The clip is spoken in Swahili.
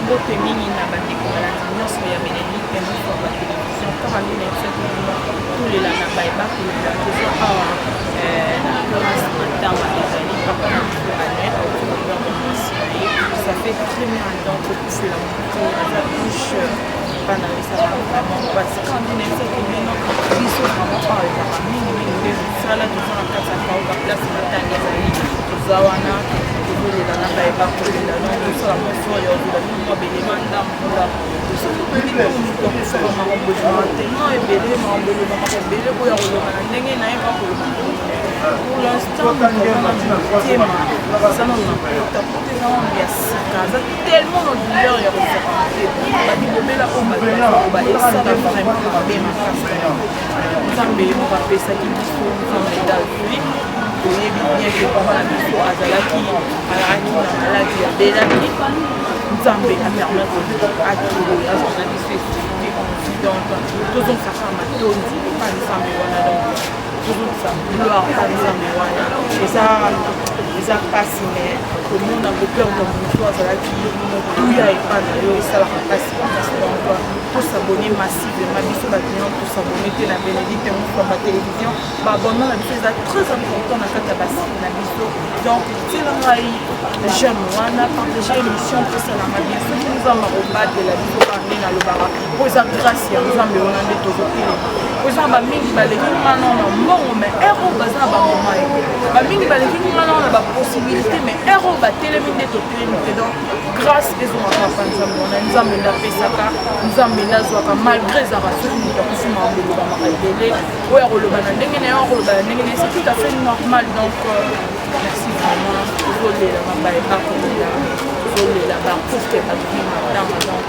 mbote mingi na bandeko balandi nyonso ya Bénédicte Mofwa ba télévision kaka nde na esaki bino tolela na bayeba kolela toza awa na place matanga ezali papa na biso Annette autour de mwasi na ye ça fait très bien donc kokufela moto aza bouche bana esaka vraiment basika nde na esaki bino biso vraiment awa ezaka mingimingi nde mosala toza na kati ya kauka place matanga ezali toza wana tozolela na bayeba kolela donc tosala moso oyo ozela bino belema ndambola kosala makambo elobaka tellement ebele makambo elobaka ebele oyo koloba na ndenge nayeba koloba pour l'instant motema eza nano na kota kota eza wana ya sika aza tellement na douleur ya koserante badibobela oyo baesala vraiment mabe makasi nzambe moko apesaki biso nzambe ezazwi toyebi bien ke papa na biso azalaki na maladi ya belaki nzambe apermettre akilo azala biso esécurité confidente tozongisaka matondi epa nzambe wana donc tozongisa gloire pa nzambe wana eza mpasi mais komona koperdre moto azalaki motuya epa na yo esalaka mpasi makasi donc tosabone massivement biso baclient tosabone te na Bénédicte Mofwa ba télévision baabonnement na biso eza très important na kati ya basine na biso donc tila ngai jeune wana partage émission tosalanga bien soki nzambe akobadela biso kande nalobaka po eza grâce ya nzambe wana nde tozotelema po eza bamingi baleki ngana na mbongo mais ero baza na bamoma ye bamingi baleki ngana na bapossibilité mais ero batelemi nde totelemi te donc grâce ezongaka pa nzambe wana nzambe ndapesaka nzambe ndazwaka malgré ezaka soki moto akufi makambo elobamaka ebele oyo akoloba na ndenge na yo akoloba na ndenge na ye c'est tout à fait normal donc merci vraiment tozolela mabaye bakolela tozolela bakufe batoki matanga donc